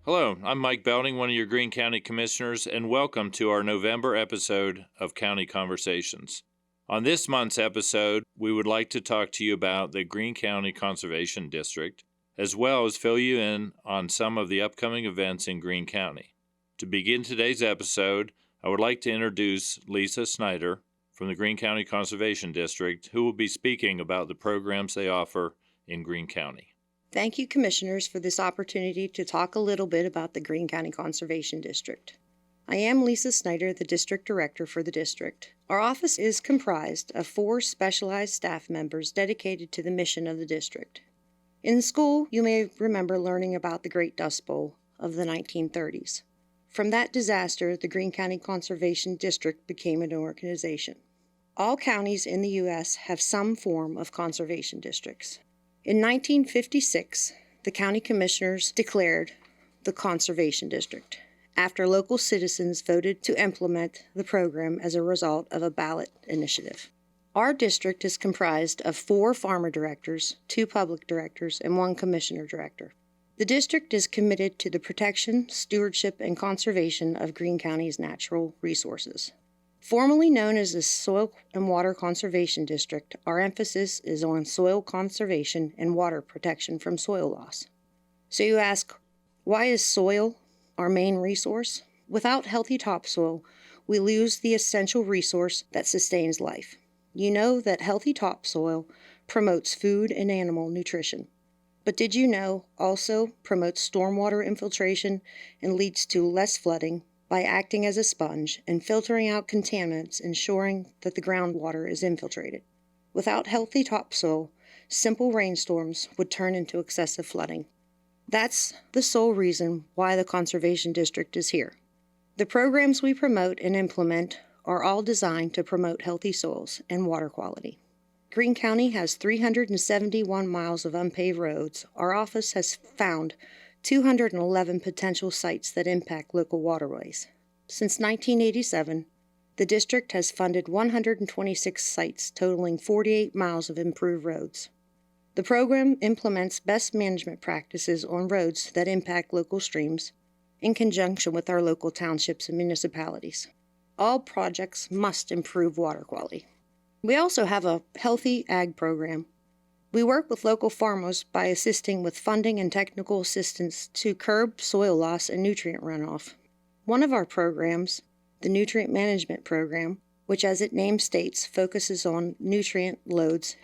Hello, I'm Mike Belding, one of your Greene County Commissioners, and welcome to our November episode of County Conversations. On this month's episode, we would like to talk to you about the Greene County Conservation District, as well as fill you in on some of the upcoming events in Greene County. To begin today's episode, I would like to introduce Lisa Snider from the Greene County Conservation District, who will be speaking about the programs they offer in Greene County. Thank you, Commissioners, for this opportunity to talk a little bit about the Greene County Conservation District. I am Lisa Snider, the District Director for the district. Our office is comprised of 4 specialized staff members dedicated to the mission of the district. In school, you may remember learning about the Great Dust Bowl of the 1930s. From that disaster, the Greene County Conservation District became an organization. All counties in the U.S. have some form of conservation districts. In 1956, the county commissioners declared the Conservation District after local citizens voted to implement the program as a result of a ballot initiative. Our district is comprised of 4 farmer directors, 2 public directors, and 1 commissioner director. The district is committed to the protection, stewardship, and conservation of Greene County's natural resources. Formerly known as the Soil and Water Conservation District, our emphasis is on soil conservation and water protection from soil loss. So you ask, why is soil our main resource? Without healthy topsoil, we lose the essential resource that sustains life. You know that healthy topsoil promotes food and animal nutrition. But did you know also promotes stormwater infiltration and leads to less flooding by acting as a sponge and filtering out contaminants, ensuring that the groundwater is infiltrated. Without healthy topsoil, simple rainstorms would turn into excessive flooding. That's the sole reason why the Conservation District is here. The programs we promote and implement are all designed to promote healthy soils and water quality. Greene County has 371 miles of unpaved roads. Our office has found 211 potential sites that impact local waterways. Since 1987, the district has funded 126 sites totaling 48 miles of improved roads. The program implements best management practices on roads that impact local streams in conjunction with our local townships and municipalities. All projects must improve water quality. We also have a healthy ag program. We work with local farmers by assisting with funding and technical assistance to curb soil loss and nutrient runoff. One of our programs, the Nutrient Management Program, which as its name states, focuses on nutrient loads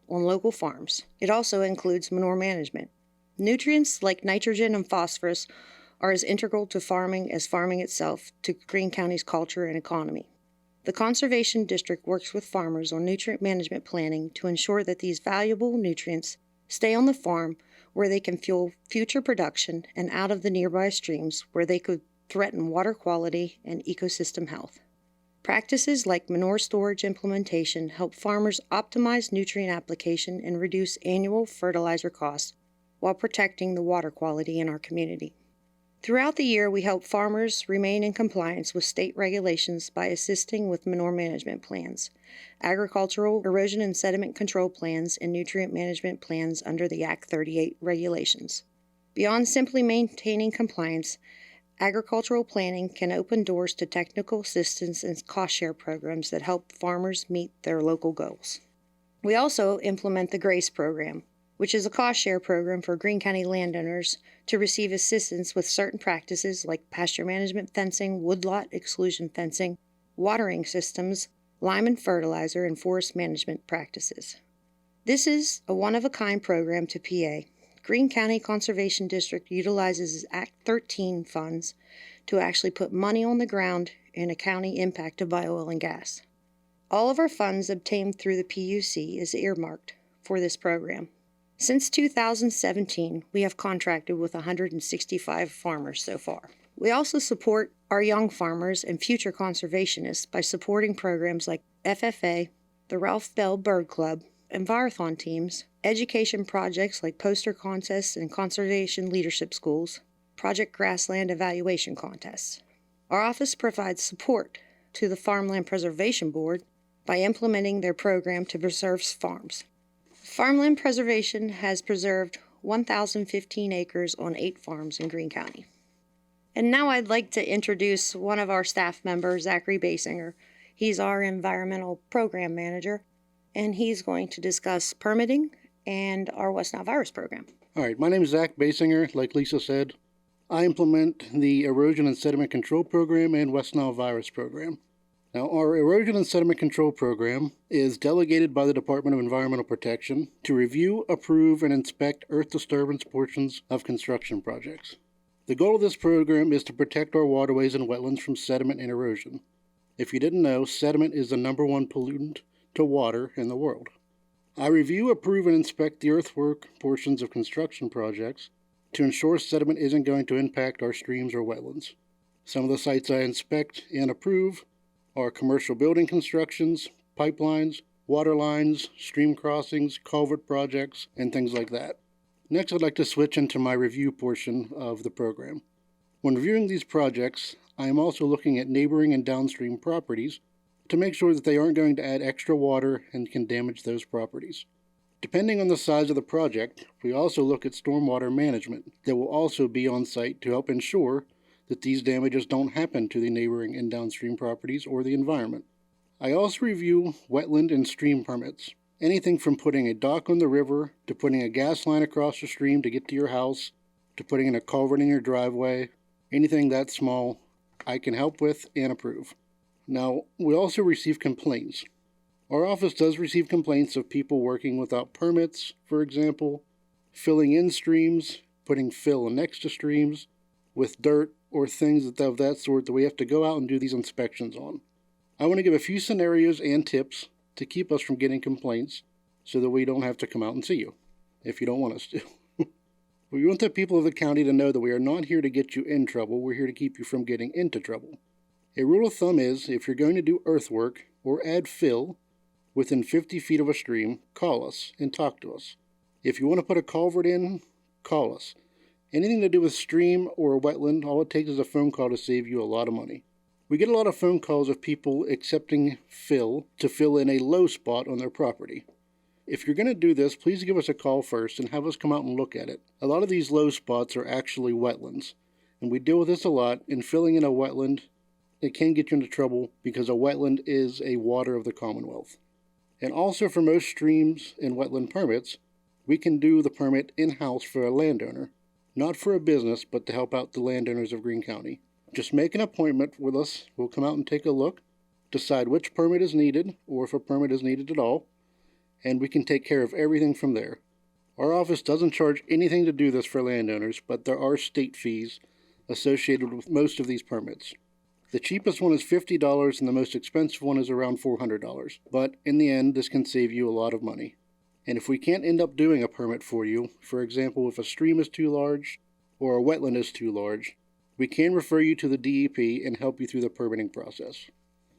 on local farms. It also includes manure management. Nutrients like nitrogen and phosphorus are as integral to farming as farming itself to Greene County's culture and economy. The Conservation District works with farmers on nutrient management planning to ensure that these valuable nutrients stay on the farm where they can fuel future production and out of the nearby streams where they could threaten water quality and ecosystem health. Practices like manure storage implementation help farmers optimize nutrient application and reduce annual fertilizer costs while protecting the water quality in our community. Throughout the year, we help farmers remain in compliance with state regulations by assisting with manure management plans, agricultural erosion and sediment control plans, and nutrient management plans under the Act 38 regulations. Beyond simply maintaining compliance, agricultural planning can open doors to technical assistance and cost-share programs that help farmers meet their local goals. We also implement the GRACE program, which is a cost-share program for Greene County landowners to receive assistance with certain practices like pasture management fencing, woodlot exclusion fencing, watering systems, lime and fertilizer, and forest management practices. This is a one-of-a-kind program to PA. Greene County Conservation District utilizes Act 13 funds to actually put money on the ground in a county impacted by oil and gas. All of our funds obtained through the PUC is earmarked for this program. Since 2017, we have contracted with 165 farmers so far. We also support our young farmers and future conservationists by supporting programs like FFA, the Ralph Bell Bird Club, Envirothon teams, education projects like poster contests and conservation leadership schools, Project Grassland evaluation contests. Our office provides support to the Farmland Preservation Board by implementing their program to preserve farms. Farmland preservation has preserved 1,015 acres on 8 farms in Greene County. And now I'd like to introduce one of our staff members, Zachary Basinger. He's our environmental program manager, and he's going to discuss permitting and our West Nile virus program. All right, my name is Zach Basinger. Like Lisa said, I implement the Erosion and Sediment Control Program and West Nile Virus Program. Now, our Erosion and Sediment Control Program is delegated by the Department of Environmental Protection to review, approve, and inspect earth disturbance portions of construction projects. The goal of this program is to protect our waterways and wetlands from sediment and erosion. If you didn't know, sediment is the #1 pollutant to water in the world. I review, approve, and inspect the earthwork portions of construction projects to ensure sediment isn't going to impact our streams or wetlands. Some of the sites I inspect and approve are commercial building constructions, pipelines, water lines, stream crossings, culvert projects, and things like that. Next, I'd like to switch into my review portion of the program. When reviewing these projects, I am also looking at neighboring and downstream properties to make sure that they aren't going to add extra water and can damage those properties. Depending on the size of the project, we also look at stormwater management that will also be on site to help ensure that these damages don't happen to the neighboring and downstream properties or the environment. I also review wetland and stream permits. Anything from putting a dock on the river, to putting a gas line across the stream to get to your house, to putting in a culvert in your driveway, anything that small, I can help with and approve. Now, we also receive complaints. Our office does receive complaints of people working without permits, for example, filling in streams, putting fill next to streams, with dirt or things of that sort that we have to go out and do these inspections on. I want to give a few scenarios and tips to keep us from getting complaints so that we don't have to come out and see you, if you don't want us to. We want the people of the county to know that we are not here to get you in trouble, we're here to keep you from getting into trouble. A rule of thumb is, if you're going to do earthwork or add fill within 50 feet of a stream, call us and talk to us. If you want to put a culvert in, call us. Anything to do with stream or a wetland, all it takes is a phone call to save you a lot of money. We get a lot of phone calls of people accepting fill to fill in a low spot on their property. If you're going to do this, please give us a call first and have us come out and look at it. A lot of these low spots are actually wetlands, and we deal with this a lot. In filling in a wetland, it can get you into trouble because a wetland is a water of the Commonwealth. And also for most streams and wetland permits, we can do the permit in-house for a landowner. Not for a business, but to help out the landowners of Greene County. Just make an appointment with us. We'll come out and take a look, decide which permit is needed, or if a permit is needed at all, and we can take care of everything from there. Our office doesn't charge anything to do this for landowners, but there are state fees associated with most of these permits. The cheapest one is $50, and the most expensive one is around $400. But in the end, this can save you a lot of money. And if we can't end up doing a permit for you, for example, if a stream is too large or a wetland is too large, we can refer you to the DEP and help you through the permitting process.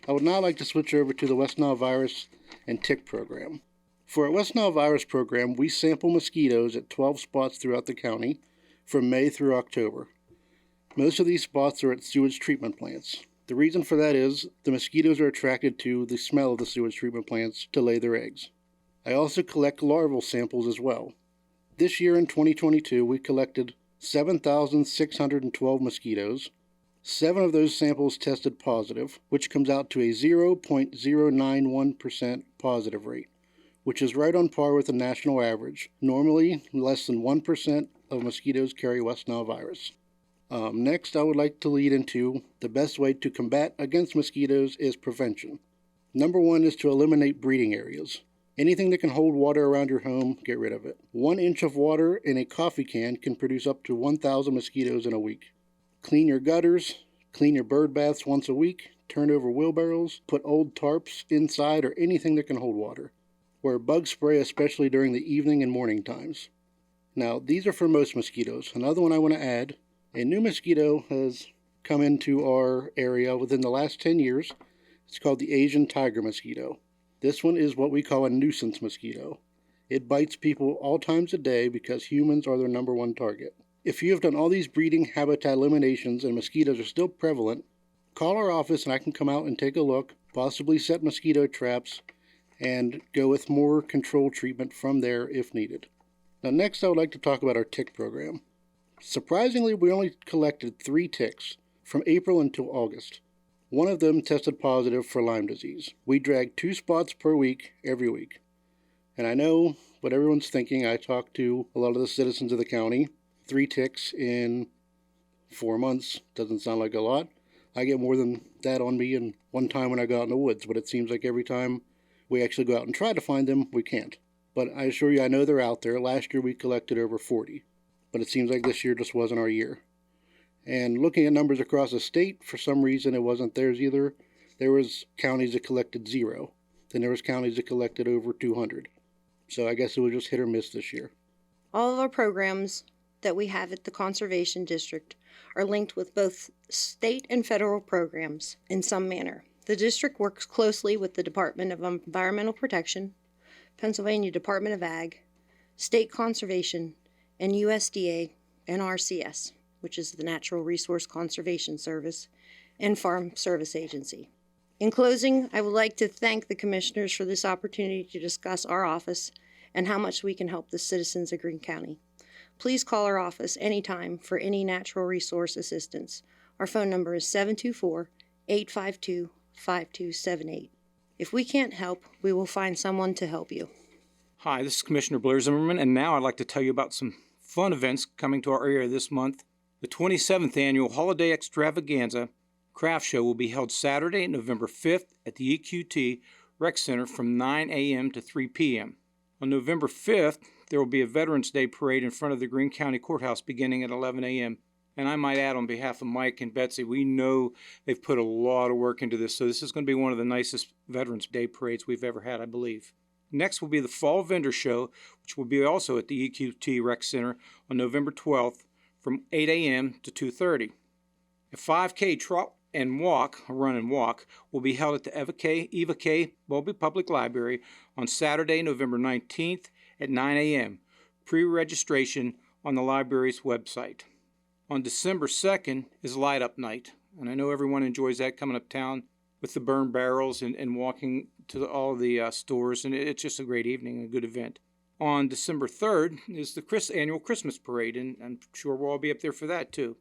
I would now like to switch over to the West Nile virus and tick program. For our West Nile virus program, we sample mosquitoes at 12 spots throughout the county from May through October. Most of these spots are at sewage treatment plants. The reason for that is the mosquitoes are attracted to the smell of the sewage treatment plants to lay their eggs. I also collect larval samples as well. This year in 2022, we collected 7,612 mosquitoes. 7 of those samples tested positive, which comes out to a 0.091% positive rate, which is right on par with the national average. Normally, less than 1% of mosquitoes carry West Nile virus. Next, I would like to lead into the best way to combat against mosquitoes is prevention. Number 1 is to eliminate breeding areas. Anything that can hold water around your home, get rid of it. 1 inch of water in a coffee can can produce up to 1,000 mosquitoes in a week. Clean your gutters, clean your bird baths once a week, turn over wheelbarrows, put old tarps inside or anything that can hold water. Wear bug spray, especially during the evening and morning times. Now, these are for most mosquitoes. Another one I want to add, a new mosquito has come into our area within the last 10 years. It's called the Asian tiger mosquito. This one is what we call a nuisance mosquito. It bites people all times a day because humans are their #1 target. If you have done all these breeding habitat eliminations and mosquitoes are still prevalent, call our office and I can come out and take a look, possibly set mosquito traps, and go with more control treatment from there if needed. Now next I would like to talk about our tick program. Surprisingly, we only collected 3 ticks from April until August. One of them tested positive for Lyme disease. We dragged 2 spots per week, every week. And I know what everyone's thinking. I talked to a lot of the citizens of the county. 3 ticks in 4 months doesn't sound like a lot. I get more than that on me in one time when I go out in the woods, but it seems like every time we actually go out and try to find them, we can't. But I assure you, I know they're out there. Last year we collected over 40, but it seems like this year just wasn't our year. And looking at numbers across the state, for some reason it wasn't theirs either. There was counties that collected 0. Then there was counties that collected over 200. So I guess it was just hit or miss this year. All of our programs that we have at the Conservation District are linked with both state and federal programs in some manner. The district works closely with the Department of Environmental Protection, Pennsylvania Department of Ag, State Conservation, and USDA NRCS, which is the Natural Resource Conservation Service, and Farm Service Agency. In closing, I would like to thank the commissioners for this opportunity to discuss our office and how much we can help the citizens of Greene County. Please call our office anytime for any natural resource assistance. Our phone number is 724-852-5278. If we can't help, we will find someone to help you. Hi, this is Commissioner Blair Zimmerman, and now I'd like to tell you about some fun events coming to our area this month. The 27th Annual Holiday Extravaganza Craft Show will be held Saturday, November 5th at the EQT Rec Center from 9 a.m. to 3 p.m. On November 5th, there will be a Veterans Day parade in front of the Greene County Courthouse beginning at 11 a.m. And I might add, on behalf of Mike and Betsy, we know they've put a lot of work into this, so this is going to be one of the nicest Veterans Day parades we've ever had, I believe. Next will be the Fall Vendor Show, which will be also at the EQT Rec Center on November 12th from 8 a.m. to 2:30. A 5K trot and walk, a run and walk, will be held at the Eva K. Bowlby Public Library on Saturday, November 19th at 9 a.m. Pre-registration on the library's website. On December 2nd is Light Up Night, and I know everyone enjoys that, coming uptown with the burn barrels and walking to all the stores, and it's just a great evening, a good event. On December 3rd is the annual Christmas parade, and I'm sure we'll all be up there for that too.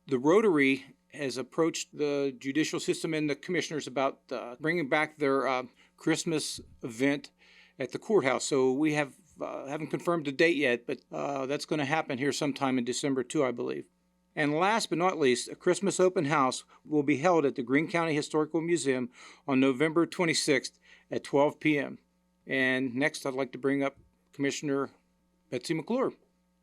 The Rotary has approached the judicial system and the commissioners about bringing back their Christmas event at the courthouse. So we haven't confirmed a date yet, but that's going to happen here sometime in December too, I believe. And last but not least, a Christmas open house will be held at the Greene County Historical Museum on November 26th at 12 p.m. And next, I'd like to bring up Commissioner Betsy McClure.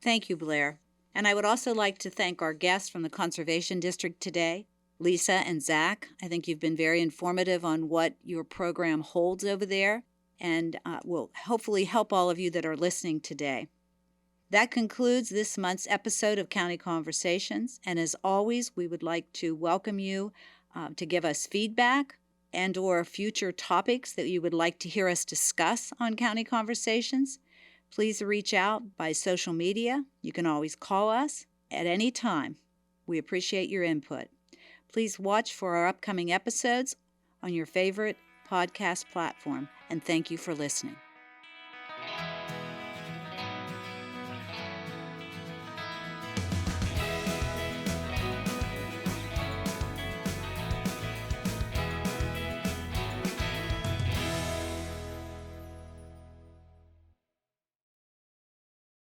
Thank you, Blair. And I would also like to thank our guests from the Conservation District today, Lisa and Zach. I think you've been very informative on what your program holds over there, and will hopefully help all of you that are listening today. That concludes this month's episode of County Conversations, and as always, we would like to welcome you to give us feedback and or future topics that you would like to hear us discuss on County Conversations. Please reach out by social media. You can always call us at any time. We appreciate your input. Please watch for our upcoming episodes on your favorite podcast platform, and thank you for listening.